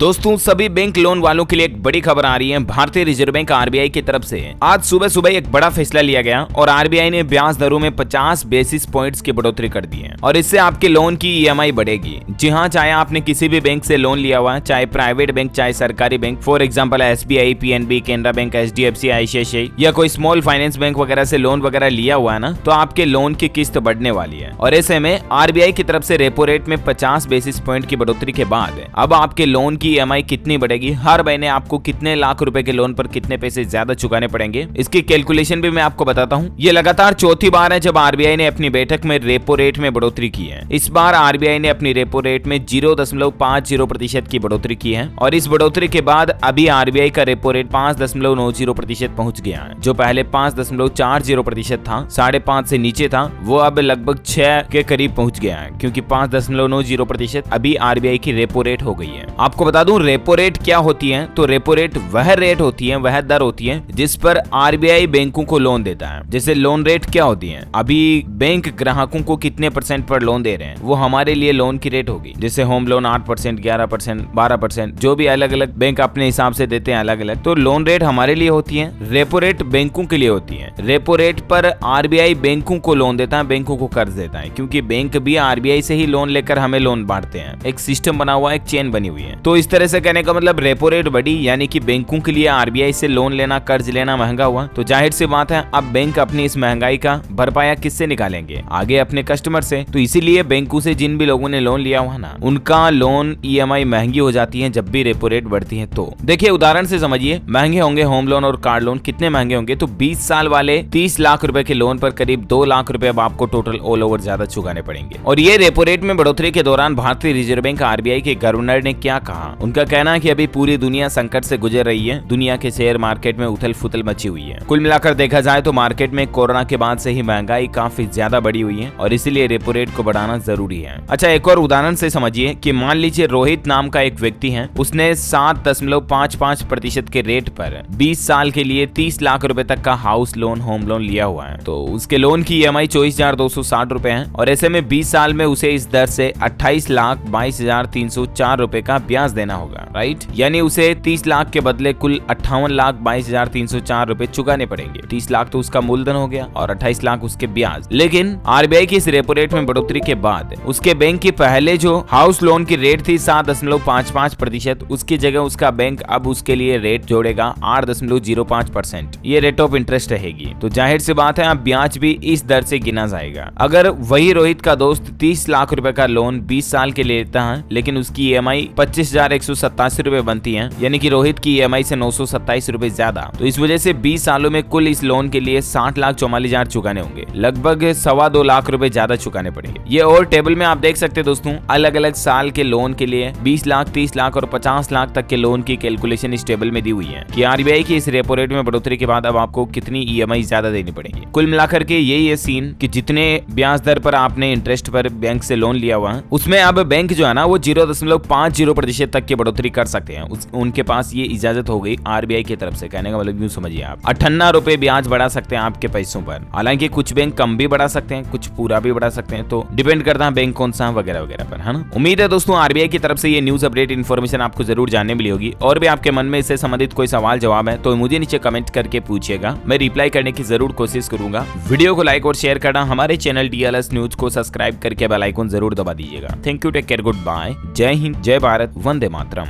दोस्तों सभी bank loan वालों के लिए एक बड़ी खबर आ रही है भारतीय रिजर्व बैंक आरबीआई की तरफ से। आज सुबह सुबह एक बड़ा फैसला लिया गया और आरबीआई ने ब्याज दरों में 50 बेसिस पॉइंट्स की बढ़ोतरी कर दी है और इससे आपके लोन की ईएमआई बढ़ेगी। जी हाँ, चाहे आपने किसी भी बैंक से लोन लिया हुआ है, चाहे प्राइवेट बैंक चाहे सरकारी bank, for example SBI, PNB, Canara bank, HDFC, ICICI या कोई स्मॉल फाइनेंस बैंक वगैरह से लोन वगैरह लिया हुआ है ना, तो आपके लोन की किस्त बढ़ने वाली है। और ऐसे में आरबीआई की तरफ से रेपो रेट में 50 बेसिस पॉइंट की बढ़ोतरी के बाद अब आपके लोन की ईएमआई कितनी बढ़ेगी, हर महीने आपको कितने लाख रुपए के लोन पर कितने पैसे ज्यादा चुकाने पड़ेंगे, इसकी कैलकुलेशन भी मैं आपको बताता हूँ। ये लगातार चौथी बार है जब आरबीआई ने अपनी बैठक में रेपो रेट में बढ़ोतरी की है। इस बार आरबीआई ने अपनी रेपो रेट में 0.50% की बढ़ोतरी की है और इस बढ़ोतरी के बाद अभी आरबीआई का रेपो रेट 5.90% पहुंच गया है। जो पहले 5.40% था, 5.5 से नीचे था, वो अब लगभग 6 के करीब पहुंच गया है, क्योंकि 5.90% अभी आरबीआई की रेपो रेट हो गई है। आपको बता दूं रेपो रेट क्या होती है, तो रेपो रेट वह रेट होती है, वह दर होती है जिस पर आरबीआई बैंकों को लोन देता है। जैसे लोन रेट क्या होती है, अभी बैंक ग्राहकों को कितने % पर लोन दे रहे हैं, वो हमारे लिए लोन की रेट होगी। जैसे होम लोन 8%, 11%, 12%, जो भी अलग अलग बैंक अपने हिसाब से देते हैं अलग अलग, तो लोन रेट हमारे लिए होती है, रेपो रेट बैंकों के लिए होती है। रेपो रेट पर आरबीआई बैंकों को लोन देता है, बैंकों को कर्ज देता है, क्योंकि बैंक भी आरबीआई से ही लोन लेकर हमें लोन बांटते हैं। एक सिस्टम बना हुआ है, एक चेन बनी हुई है। तो इस तरह से कहने का मतलब रेपो रेट बढ़ी, यानी कि बैंकों के लिए आरबीआई से लोन लेना, कर्ज लेना महंगा हुआ। तो जाहिर सी बात है अब बैंक अपनी इस महंगाई का भरपाया किससे निकालेंगे, आगे अपने कस्टमर से। तो इसीलिए बैंकों से जिन भी लोगों ने लोन लिया हुआ ना, उनका लोन ईएमआई महंगी हो जाती है जब भी रेपो रेट बढ़ती है। तो देखिए उदाहरण से समझिए, महंगे होंगे होम लोन और कार लोन। कितने महंगे होंगे, तो 20 साल वाले 30 लाख रुपए के लोन पर करीब 2 लाख रुपए अब आपको टोटल ऑल ओवर ज्यादा चुकाने पड़ेंगे। और ये रेपो रेट में बढ़ोतरी के दौरान भारतीय रिजर्व बैंक आरबीआई के गवर्नर ने क्या कहा, उनका कहना है कि अभी पूरी दुनिया संकट से गुजर रही है, दुनिया के शेयर मार्केट में उथल फुथल मची हुई है। कुल मिलाकर देखा जाए तो मार्केट में कोरोना के बाद से ही महंगाई काफी ज्यादा बढ़ी हुई है और इसीलिए रेपो रेट को बढ़ाना जरूरी है। अच्छा, एक और उदाहरण से समझिए कि मान लीजिए रोहित नाम का एक व्यक्ति है, उसने 7.55% के रेट पर 20 साल के लिए 30 लाख रुपए तक का हाउस लोन, होम लोन लिया हुआ है। तो उसके लोन की ईएमआई 24,260 रुपए है और ऐसे में 20 साल में उसे इस दर से 28,22,304 रुपए का ब्याज देना होगा, राइट। यानी उसे 30 लाख के बदले कुल 58,22,304 रुपए चुकाने पड़ेंगे। 30 लाख तो उसका मूलधन हो गया और 28 लाख उसके ब्याज। लेकिन आरबीआई की इस रेपो रेट में बढ़ोतरी के बाद उसके बैंक की पहले जो हाउस लोन की रेट थी 7.55%, उसकी जगह उसका बैंक अब उसके लिए रेट जोड़ेगा 8.05%। ये रेट ऑफ इंटरेस्ट रहेगी। तो जाहिर सी बात है अब ब्याज भी इस दर से गिना जाएगा। अगर वही रोहित का दोस्त 30 लाख रुपए का लोन 20 साल के लिए लेता है, लेकिन उसकी ईएमआई 25,187 रुपए बनती है, यानी कि रोहित की ईएमआई से 927 रुपए ज्यादा। तो इस वजह से 20 सालों में कुल इस लोन के लिए 60,44,000 चुकाने होंगे, लगभग 2.25 लाख रुपए ज्यादा चुकाने पड़ेंगे। ये और टेबल में आप देख सकते हैं दोस्तों, अलग अलग साल के लोन के लिए 20 लाख, 30 लाख और 50 लाख तक के लोन की कैलकुलेशन इस टेबल में दी हुई है कि आरबीआई की इस रेपो रेट में बढ़ोतरी के बाद अब आपको कितनी ईएमआई ज्यादा देनी पड़ेगी। कुल मिलाकर के यही है सीन कि जितने ब्याज दर पर आपने इंटरेस्ट पर बैंक से लोन लिया हुआ है, उसमें अब बैंक जो है ना वो 0.50% तक की बढ़ोतरी कर सकते हैं। उनके पास ये इजाजत हो गई आरबीआई की तरफ से। कहने का मतलब यूं समझिए आप 58 रुपए ब्याज बढ़ा सकते हैं आपके पैसों पर। हालांकि कुछ बैंक कम भी बढ़ा सकते हैं, कुछ पूरा भी बढ़ा सकते हैं, तो डिपेंड करता है बैंक कौन सा वगैरह वगैरह पर, है ना। उम्मीद है दोस्तों आरबीआई की तरफ से ये न्यूज अपडेट इन्फॉर्मेशन आपको जरूर जानने मिली होगी। और भी आपके मन में इससे संबंधित कोई सवाल जवाब है तो मुझे नीचे कमेंट करके पूछिएगा, मैं रिप्लाई करने की जरूर कोशिश करूंगा। वीडियो को लाइक और शेयर करना, हमारे चैनल डीएलएस न्यूज को सब्सक्राइब करके बेल आइकन जरूर दबा दीजिएगा। Thank you, take care, good bye, जय हिंद, जय भारत, वंदे मातरम।